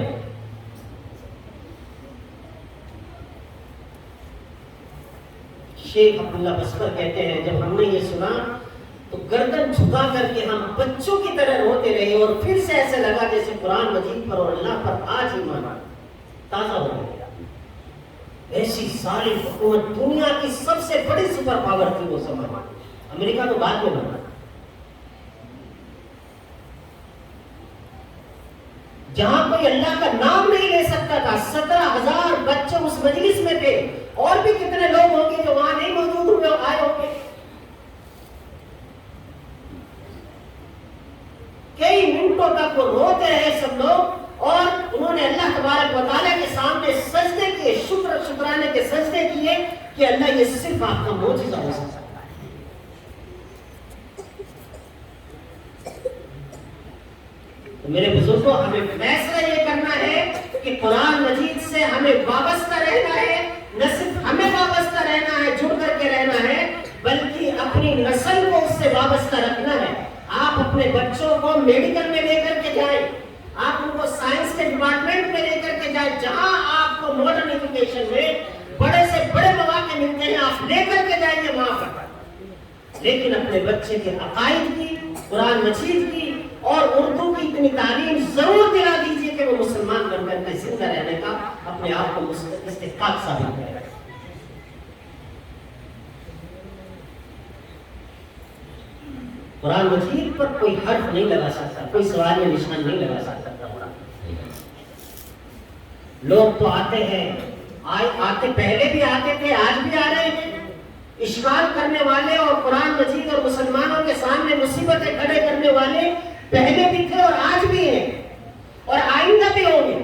شیخ عبداللہ بسکر کہتے ہیں جب ہم نے یہ سنا تو گردن جھکا کر کے ہم بچوں کی طرح روتے رہے، اور پھر سے ایسے لگا جیسے قرآن مجید پر اور اللہ پر آج ایمان تازہ ہو گیا۔ ایسی ظالم حکومت، دنیا کی سب سے بڑی سپر پاور تھی وہ زمانہ، امریکہ تو بعد میں بنا، جہاں کوئی اللہ کا نام نہیں لے سکتا تھا۔ 17,000 بچے اس مجلس میں تھے، اور بھی کتنے لوگ ہوں گے جو وہاں نہیں موجود ہوئے اور آئے ہوں گے۔ کئی منٹوں تک وہ روتے رہے سب لوگ، اور انہوں نے اللہ تبارک و تعالیٰ کے سامنے سجدے کیے، شکرانے کے سجدے کیے کہ اللہ یہ صرف آپ کا معجزہ ہو سکتا ہے۔ تو میرے بزرگوں، ہمیں فیصلہ یہ کرنا ہے کہ قرآن مجید سے ہمیں وابستہ رہنا ہے، نہ صرف ہمیں وابستہ رہنا ہے، جڑ کر کے رہنا ہے، بلکہ اپنی نسل کو اس سے وابستہ رکھنا ہے۔ آپ اپنے بچوں کو میڈیکل میں لے کر کے جائیں، آپ ان کو سائنس کے ڈپارٹمنٹ میں لے کر کے جائیں، جہاں آپ کو ماڈرن ایجوکیشن میں بڑے سے بڑے مواقع ملتے ہیں، آپ لے کر کے جائیں گے وہاں پر۔ لیکن اپنے بچے کے عقائد کی، قرآن مجید کی اور اردو کی اتنی تعلیم ضرور دلا دیجیے کہ وہ مسلمان بن کر کے زندہ رہنے کا اپنے آپ کو استحقاق ثابت کرے۔ قرآن مجید پر کوئی حرف نہیں لگا سکتا، کوئی سوال یا نشان نہیں لگا سکتا۔ لوگ تو آتے ہیں، آتے پہلے بھی آتے تھے، آج بھی آ رہے ہیں، اشکال کرنے والے اور قرآن مجید اور مسلمانوں کے سامنے مصیبتیں کھڑے کرنے والے پہلے بھی تھے اور آج بھی ہیں اور آئندہ بھی ہوں گے۔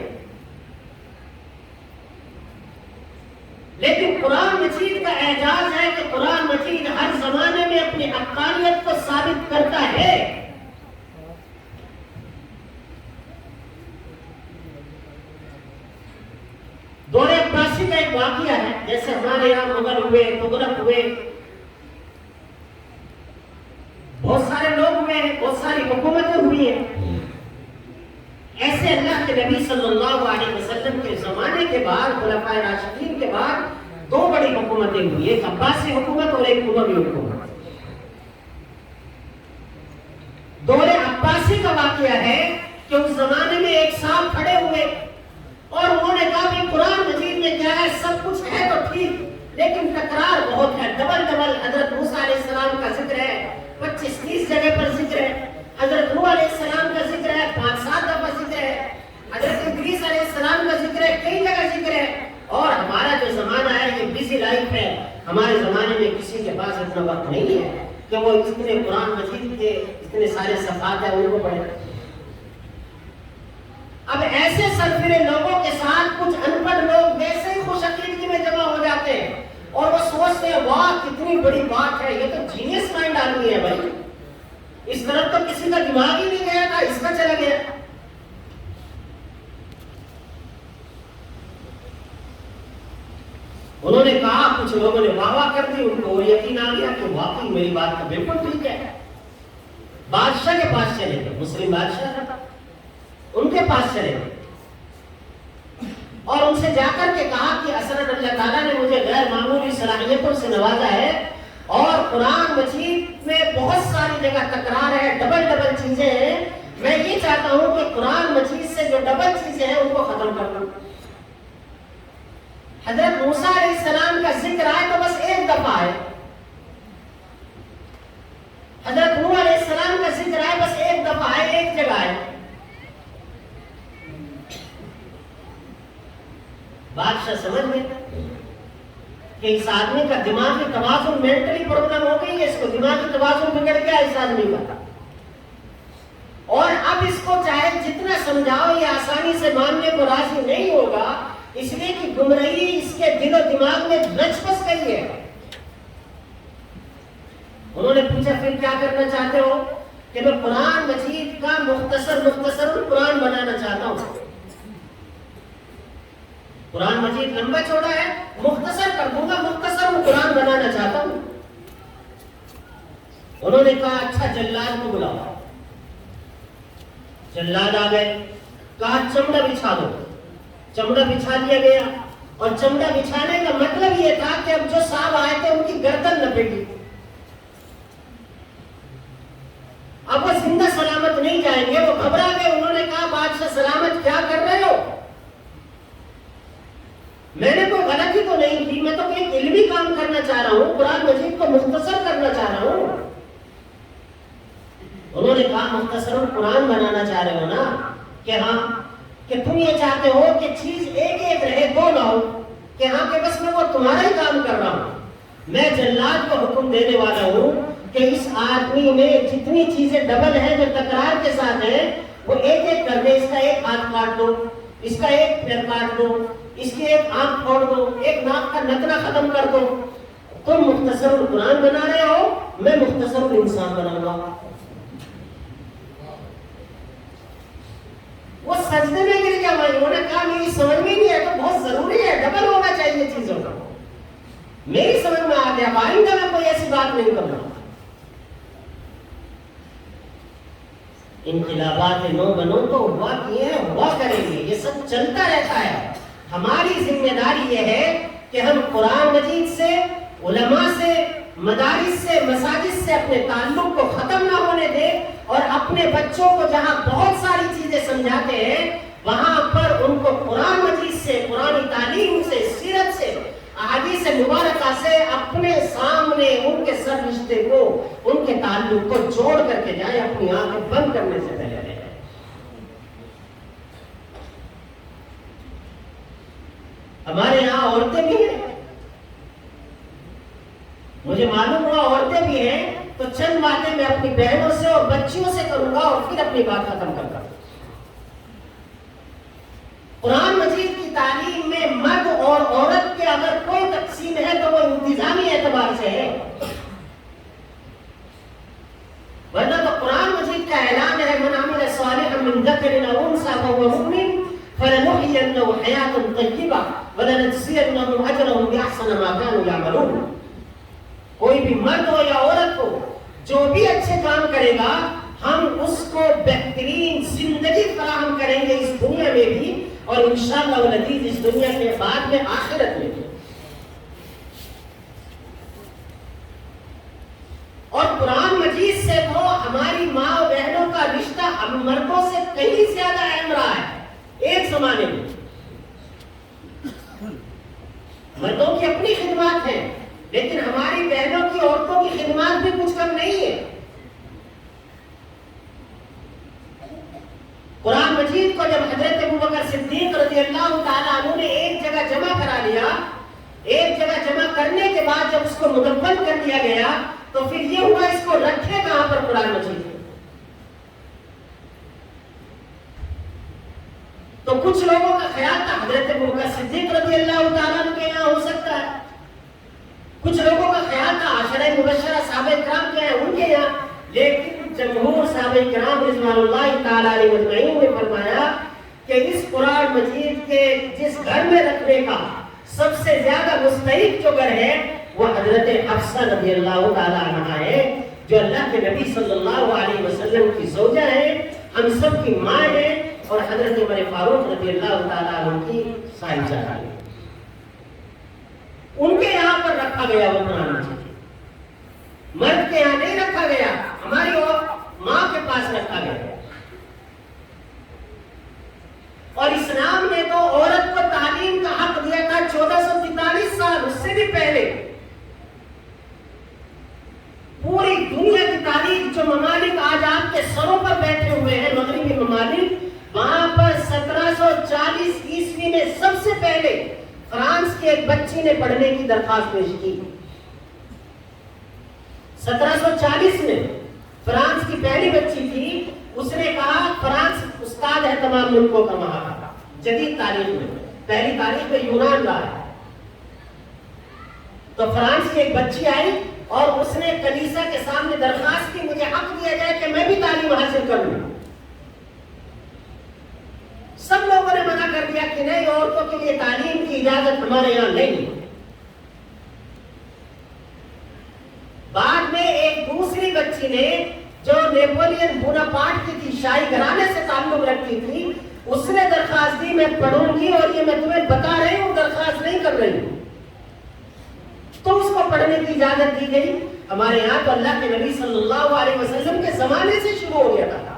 لیکن قرآن مجید کا اعجاز ہے کہ قرآن مجید ہر زمانے میں اپنی حقانیت کو ثابت کرتا ہے۔ دور عباسی کا ایک واقعہ ہے، جیسے ہمارے یہاں مغل ہوئے، تغلق ہوئے، بہت سارے لوگ ہوئے، بہت ساری حکومتیں ہوئی ہیں۔ ایسے اللہ کے نبی صلی اللہ علیہ وسلم کے زمانے کے بعد، خلفائے راشدین کے بعد 2 بڑی حکومتیں ہوئی، ایک عباسی حکومت اور ایک اموی حکومت۔ دور عباسی کا واقعہ ہے کہ اس زمانے میں ایک صاحب کھڑے ہوئے اور انہوں نے کہا کہ قرآن مجید میں کیا ہے، سب کچھ ہے تو ٹھیک، لیکن تکرار بہت ہے، ڈبل حضرت موسیٰ علیہ السلام کا ذکر ہے، 25-30 جگہ پر ذکر ہے، حضرت نوح علیہ السلام کا ذکر ہے، 5-7 دفعہ ذکر ہے، حضرت ادریس علیہ السلام کا ذکر ہے، کئی جگہ ذکر ہے۔ اور ہمارا جو زمانہ ہے یہ بزی لائف ہے، ہمارے زمانے میں کسی کے پاس اتنا وقت نہیں ہے کہ وہ اتنے قرآن مجید کے اتنے سارے صفحات ہیں ان کو پڑھے۔ اب ایسے سرفرے لوگوں کے ساتھ کچھ ان پڑھ لوگ ویسے ہی خوش عقیدگی میں جمع ہو جاتے ہیں، اور وہ سوچتے ہیں واہ کتنی بڑی بات ہے، یہ تو جینیس مائنڈ آدمی ہے بھائی، اس طرف تو کسی کا دماغ ہی نہیں گیا تھا، اس کا چلا گیا۔ انہوں نے کہا، کچھ لوگوں نے واہ واہ کر دی، ان کو یقین آ گیا کہ واقعی میری بات تو بالکل ٹھیک ہے۔ بادشاہ کے پاس چلے گئے، مسلم بادشاہ تھا، ان کے پاس چلے گئے اور ان سے جا کر کے کہا کہ اصلاً اللہ تعالیٰ نے مجھے غیر معمولی صلاحیتوں سے نوازا ہے اور قرآن مجید میں بہت ساری جگہ تکرار ہے، ڈبل چیزیں ہیں، میں یہ چاہتا ہوں کہ قرآن مجید سے جو ڈبل چیزیں ہیں ان کو ختم کر دوں۔ حضرت موسیٰ علیہ السلام کا ذکر آئے تو بس ایک دفعہ ہے، حضرت نوح علیہ السلام کا ذکر آئے بس ایک دفعہ ہے، ایک جگہ ہے۔ بادشاہ سمجھ گئے کہ اس آدمی کا دماغی توازن مینٹلی پرابلم ہو گئی ہے، اس کو دماغی توازن بگڑ گیا اس آدمی کا، اور اب اس کو چاہے جتنا سمجھاؤ یہ آسانی سے ماننے کو راضی نہیں ہوگا، اس لیے کہ گمراہی اس کے دل و دماغ میں رچ بس گئی ہے۔ انہوں نے پوچھا پھر کیا کرنا چاہتے ہو؟ کہ میں قرآن مجید کا مختصر قرآن بنانا چاہتا ہوں، قرآن مجید لمبا چوڑا ہے، مختصر کر دوں گا، مختصر قرآن بنانا چاہتا ہوں۔ انہوں نے کہا اچھا جلاد کو بلاؤ، جلاد آ گئے، کہا چمڑا بچھا دو، چمڑا بچھا دیا گیا، اور چمڑا بچھانے کا مطلب یہ تھا کہ اب جو صاحب آئے تھے ان کی گردن لپیٹی، اب وہ زندہ سلامت نہیں جائیں گے، وہ گھبرا گئے۔ انہوں نے کہا بادشاہ سلامت کیا کر رہے ہو؟ میں نے کوئی غلطی تو نہیں کی، میں تو ایک علمی کام کرنا چاہ رہا ہوں، قرآن مجید کو مختصر کرنا چاہ رہا ہوں۔ انہوں نے کہا مختصر قرآن بنانا چاہ رہے ہو نا؟ کہ ہاں، کہ تم یہ چاہتے ہو کہ چیز ایک ایک رہے، دو نہ ہو، کہ ہاں کہ بس میں وہ تمہارا ہی کام کر رہا ہوں۔ میں جلاد کو حکم دینے والا ہوں کہ اس آدمی میں جتنی چیزیں ڈبل ہیں جو تکرار کے ساتھ ہیں وہ ایک ایک کر دے، اس کا ایک ہاتھ کاٹ دو، اس کا ایک پیر کاٹ دو، اس کی ایک آنکھ پھوڑ دو، ایک ناک کا نتنا ختم کر دو۔ تم مختصر القرآن بنا رہے ہو، میں مختصر الانسان بناؤں گا۔ وہ سجدے میں گر گیا، انہوں نے کہا میری سمجھ میں نہیں ہے، تو بہت ضروری ہے، ڈبل ہونا چاہیے چیزوں کا۔ میری سمجھ میں آ گیا، آئندہ میں کوئی ایسی بات نہیں کروں گا۔ انقلابات نو بنو تو ہوا کیے ہیں، ہوا کریں گے، یہ سب چلتا رہتا ہے۔ ہماری ذمہ داری یہ ہے کہ ہم قرآن مجید سے، علماء سے، مدارس سے، مساجد سے اپنے تعلق کو ختم نہ ہونے دیں، اور اپنے بچوں کو جہاں بہت ساری چیزیں سمجھاتے ہیں وہاں پر ان کو قرآن مجید سے، قرآنی تعلیم سے، سیرت سے، احادیث مبارکہ سے اپنے سامنے ان کے سر رشتے کو، ان کے تعلق کو جوڑ کر کے جائیں، اپنی آنکھیں بند کرنے سے پہلے۔ ہمارے یہاں عورتیں بھی ہیں، مجھے معلوم ہوا عورتیں بھی ہیں، تو چند باتیں میں اپنی بہنوں سے اور بچیوں سے کروں گا اور پھر اپنی بات ختم کرتا ہوں۔ قرآن مجید کی تعلیم میں مرد اور عورت کے اگر کوئی تقسیم ہے تو وہ انتظامی اعتبار سے ہے، ورنہ تو قرآن مجید کا اعلان ہے من عمل صالحا من ذکر او انثى وهو مؤمن فلنحيينه حياة طیبہ ولنجزینهم اجرهم باحسن ما كانوا يعملون۔ کوئی بھی مرد ہو یا عورت ہو، جو بھی اچھے کام کرے گا ہم اس کو بہترین زندگی فراہم کریں گے، اس دنیا میں بھی اور انشاءاللہ والعزیز اس دنیا کے بعد میں آخرت میں بھی۔ اور قرآن مجید سے تو ہماری ماں و بہنوں کا رشتہ ہم مردوں سے کہیں زیادہ اہم رہا ہے ایک زمانے میں۔ مردوں کی اپنی خدمات ہیں، لیکن ہماری بہنوں کی، عورتوں کی خدمات بھی کچھ کم نہیں ہے۔ قرآن مجید کو جب حضرت ابوبکر صدیق رضی اللہ تعالیٰ عنہ نے ایک جگہ جمع کرا لیا، ایک جگہ جمع کرنے کے بعد جب اس کو مدون کر دیا گیا تو پھر یہ ہوا اس کو رکھے کہاں پر قرآن مجید؟ تو کچھ لوگوں کا خیال تھا حضرت ابوبکر صدیق رضی اللہ تعالیٰ عنہ کے یہاں ہو سکتا ہے، عشرہ مبشرہ صحابہ کرام جو ہیں ان کے یہاں، لیکن جمہور صحابہ کرام رضوان اللہ تعالی علیہ مجمعین نے فرمایا کہ اس قرآن مجید کے جس گھر میں رکھنے کا سب سے زیادہ مستحق جو گھر ہے وہ حضرت حفصہ رضی اللہ تعالی عنہ ہے، جو اللہ کے نبی صلی اللہ علیہ وسلم کی زوجہ ہے، ہم سب کی ماں ہے، اور حضرت عمر فاروق رضی اللہ تعالی عنہ کی صاحبزادہ ہے۔ ان کے یہاں پر رکھا گیا وہ قرآن مجید، مرد کے یہاں نہیں رکھا گیا، ہماری ماں کے پاس رکھا گیا۔ اور اسلام نے تو عورت کو تعلیم کا حق دیا تھا 1443 سال، اس سے بھی پہلے۔ پوری دنیا کی تاریخ، جو ممالک آج آپ کے سروں پر بیٹھے ہوئے ہیں مغربی ممالک، وہاں پر 1740 عیسوی میں سب سے پہلے فرانس کی ایک بچی نے پڑھنے کی درخواست پیش کی۔ 1740 میں فرانس کی پہلی بچی تھی، اس نے کہا فرانس استاد ہے تمام ملکوں کا وہاں کا جدید تاریخ میں، پہلی تاریخ میں یونان رہا ہے۔ تو فرانس کی ایک بچی آئی اور اس نے کلیسا کے سامنے درخواست کی مجھے حق دیا جائے کہ میں بھی تعلیم حاصل کروں۔ سب لوگوں نے منع کر دیا کہ نہیں، عورتوں کے لیے تعلیم کی اجازت ہمارے یہاں نہیں۔ بعد میں ایک دوسری بچی نے جو نیپولین بوناپارٹ کی تھی، شاہی گھرانے سے تعلق رکھتی تھی، اس نے درخواست دی میں پڑھوں گی، اور یہ میں تمہیں بتا رہی ہوں، درخواست نہیں کر رہی ہوں۔ تو اس کو پڑھنے کی اجازت دی گئی۔ ہمارے یہاں تو اللہ کے نبی صلی اللہ علیہ وسلم کے زمانے سے شروع ہو گیا تھا۔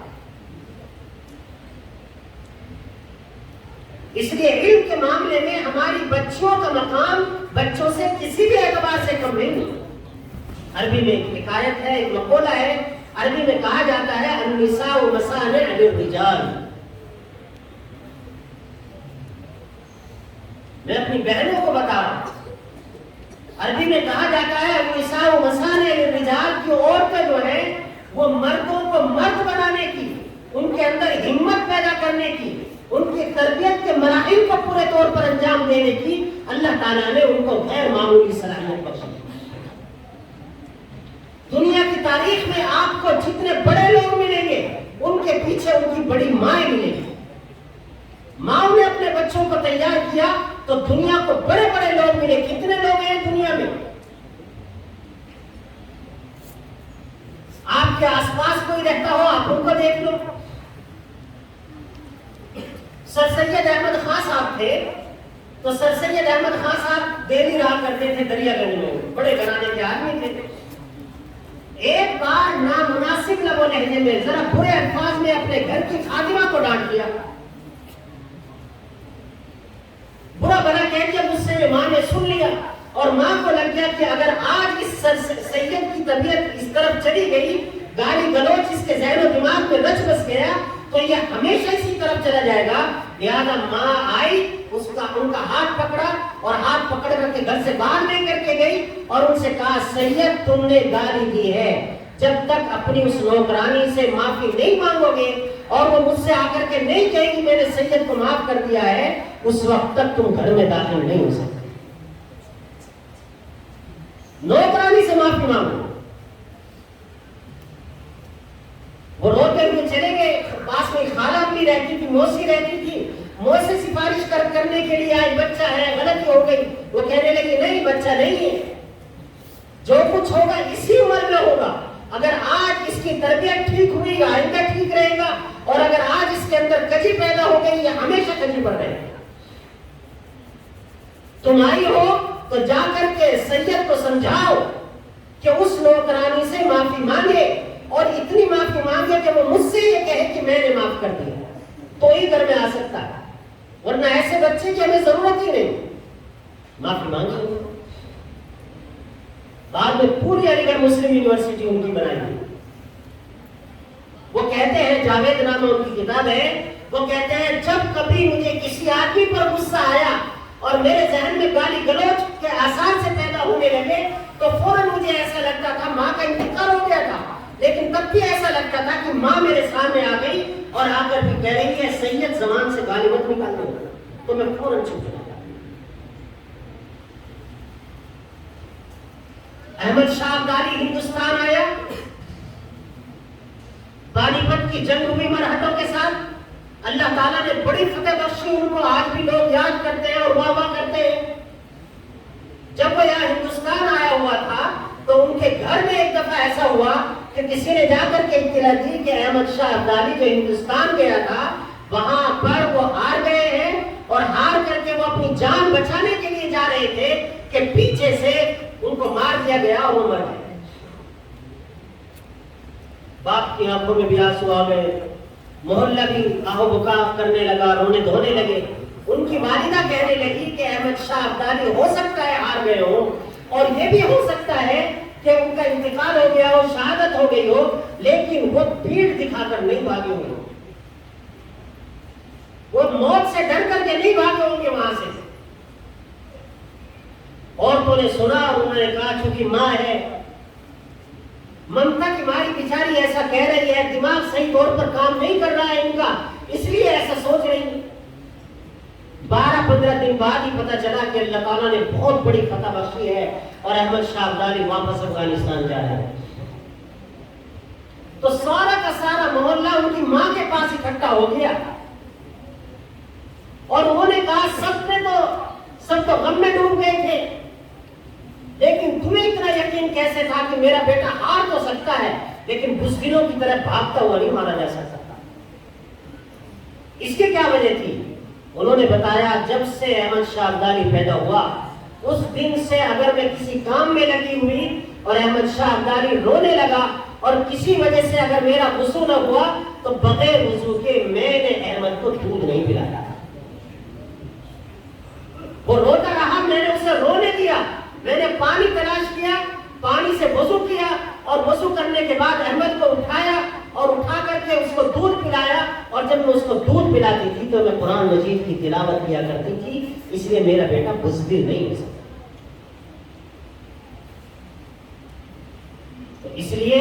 اس لیے علم کے معاملے میں ہماری بچیوں کا مقام بچوں سے کسی بھی اعتبار سے کم نہیں۔ عربی میں ایک حکایت ہے، ایک مقولہ ہے، عربی میں کہا جاتا ہے النساء مصانع للرجال۔ میں اپنی بہنوں کو بتا رہا ہوں، عربی میں کہا جاتا ہے النساء مصانع للرجال، کی عورتیں جو ہیں وہ مردوں کو مرد بنانے کی، ان کے اندر ہمت پیدا کرنے کی، ان کی تربیت کے مراحل کو پورے طور پر انجام دینے کی اللہ تعالیٰ نے ان کو غیر معمولی صلاحیت بخشی۔ دنیا کی تاریخ میں آپ کو جتنے بڑے لوگ ملیں گے ان کے پیچھے ان کی بڑی مائیں ملیں گی۔ ماں نے اپنے بچوں کو تیار کیا تو دنیا کو بڑے بڑے لوگ ملے۔ کتنے لوگ ہیں دنیا میں؟ آپ کے آس پاس کوئی رہتا ہو آپ ان کو دیکھ لو۔ سر سید احمد خان صاحب تھے، تو سر سید احمد خان صاحب دہلی رہا کرتے تھے، دریا گنج میں، بڑے گھرانے کے آدمی تھے۔ ایک بار نامناسب لب و لہجے میں ذرا برے الفاظ میں اپنے گھر کی خادمہ کو ڈانٹ دیا، برا بھلا کہہ دیا، مجھ سے ماں نے سن لیا، اور ماں کو لگ گیا کہ اگر آج اس سید کی طبیعت اس طرف چلی گئی، گالی گلوچ اس کے ذہن و دماغ میں رچ بس گیا، تو یہ ہمیشہ اسی طرف چلا جائے گا۔ لہذا ماں آئی، ان کا ہاتھ پکڑا اور ہاتھ پکڑ کر کے گھر سے باہر لے کر کے گئی اور ان سے کہا سید تم نے گالی دی ہے، جب تک اپنی اس نوکرانی سے معافی نہیں مانگو گے اور وہ مجھ سے آ کر کے نہیں کہے گی میں نے سید کو معاف کر دیا ہے، اس وقت تک تم گھر میں داخل نہیں ہو سکتے۔ نوکرانی سے معافی مانگو۔ وہ روتے ہوئے چلے گئے، پاس میں خالہ اپنی رہتی تھی، موسی رہتی تھی، مو سے سفارش کرنے کے لیے آئی، بچہ ہے، غلطی ہو گئی۔ وہ کہنے لگی نہیں بچہ نہیں ہے، جو کچھ ہوگا اسی عمر میں ہوگا، اگر آج اس کی تربیت ٹھیک ہوئی آئندہ ٹھیک رہے گا، اور اگر آج اس کے اندر کجی پیدا ہو گئی یہ ہمیشہ کجی پر رہے گا۔ تم آئی ہو تو جا کر کے سید کو سمجھاؤ کہ اس نوکرانی سے معافی مانگے، اور اتنی معافی مانگے کہ وہ مجھ سے یہ کہے کہ میں نے معاف کر دیا، تو ہی گھر میں آ سکتا ہے، ورنہ ایسے بچے کی ہمیں ضرورت ہی نہیں۔ معافی مانگے۔ بعد میں پوری علی گڑھ مسلم یونیورسٹی ان کی بنائی گئی۔ وہ کہتے ہیں، جاوید نامہ ان کی کتاب ہے، وہ کہتے ہیں جب کبھی مجھے کسی آدمی پر غصہ آیا اور میرے ذہن میں گالی گلوچ کے آثار سے پیدا ہونے لگے، تو فوراً مجھے ایسا لگتا تھا ماں کا انتقال ہو گیا تھا، لیکن تب بھی ایسا لگتا تھا کہ ماں میرے سامنے آ گئی اور آ کر کے کہہ رہی ہے سید زبان سے گالی مت نکالنے لگا، تو میں فوراً چپ جاتا۔ احمد شاہ ابدالی ہندوستان آیا، پانی پت کی جنگ ہوئی مرہٹوں کے ساتھ، اللہ تعالیٰ نے بڑی فتح بخشی، ان کو آج بھی لوگ یاد کرتے ہیں اور واہ واہ کرتے ہیں۔ جب وہ یہاں ہندوستان آیا ہوا تھا تو ان کے گھر میں ایک دفعہ ایسا ہوا کہ کسی نے جا کر کے اطلاع دی کہ احمد شاہ ابدالی جو ہندوستان گیا تھا وہاں پر وہ ہار گئے ہیں، اور ہار کر کے وہ اپنی جان بچانے کے لیے جا رہے تھے کہ پیچھے سے ان کو مار دیا گیا اور وہ مر گئے۔ باپ کی آنکھوں میں بھی آنسو آ گئے، محلہ بھی آہو بکا کرنے لگا، رونے دھونے لگے۔ ان کی والدہ کہنے لگی کہ احمد شاہ ابدالی ہو سکتا ہے ہار گئے ہو، اور یہ بھی ہو سکتا ہے کہ ان کا انتقال ہو گیا ہو، شہادت ہو گئی ہو، لیکن وہ پیٹھ دکھا کر نہیں بھاگے ہوں گے، وہ موت سے ڈر کر کے نہیں بھاگے ہوں گے وہاں سے۔ عورتوں نے سنا اور انہوں نے کہا چونکہ ماں ہے، ممتا کی ماری بیچاری ایسا کہہ رہی ہے، دماغ صحیح طور پر کام نہیں کر رہا ہے ان کا، اس لیے ایسا سوچ رہی ہے۔ 12-15 دن بعد ہی پتہ چلا کہ اللہ تعالیٰ نے بہت بڑی فتح بخشی ہے اور احمد شاہ ابدالی واپس افغانستان جا رہے ہیں۔ تو سارا کا سارا محلہ ان کی ماں کے پاس اکٹھا ہو گیا اور انہوں نے کہا سب تو غم میں ڈوب گئے تھے، لیکن تمہیں اتنا یقین کیسے تھا کہ میرا بیٹا ہار تو سکتا ہے لیکن بزدلوں کی طرح بھاگتا ہوا نہیں مارا جا سکتا تھا؟ اس کی کیا وجہ تھی؟ انہوں نے بتایا جب سے احمد شاہ ابدالی پیدا ہوا اس دن سے اگر میں کسی کام میں لگی ہوئی اور احمد شاہ ابدالی رونے لگا اور کسی وجہ سے اگر میرا وضو نہ ہوا تو بغیر وضو کے میں نے احمد کو دودھ نہیں پلایا۔ وہ روتا رہا، میں نے اسے رونے دیا، میں نے پانی تلاش کیا، پانی سے وضو کیا اور وضو کرنے کے بعد احمد کو اٹھایا اور اٹھا کر کے اس کو دودھ پلایا، اور جب میں اس کو دودھ پلاتی تھی تو میں قرآن مجید کی تلاوت کیا کرتی تھی، اس لیے میرا بیٹا بزدل نہیں ہو سکتا۔ تو اس لیے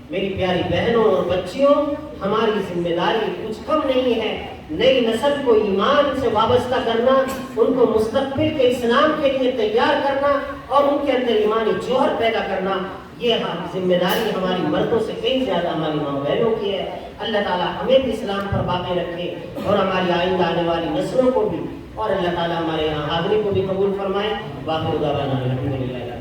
میری پیاری بہنوں اور بچیوں، ہماری ذمہ داری کچھ کم نہیں ہے، نئی نسل کو ایمان سے وابستہ کرنا، ان کو مستقبل کے اسلام کے لیے تیار کرنا اور ان کے اندر ایمانی جوہر پیدا کرنا، یہ ذمہ داری ہماری مردوں سے کئی زیادہ ہماری ماں بہنوں کی ہے۔ اللہ تعالیٰ ہمیں بھی اسلام پر باقی رکھے اور ہماری آئندہ آنے والی نسلوں کو بھی، اور اللہ تعالیٰ ہمارے یہاں حاضری کو بھی قبول فرمائے۔ باقی دعوانا الحمدللہ۔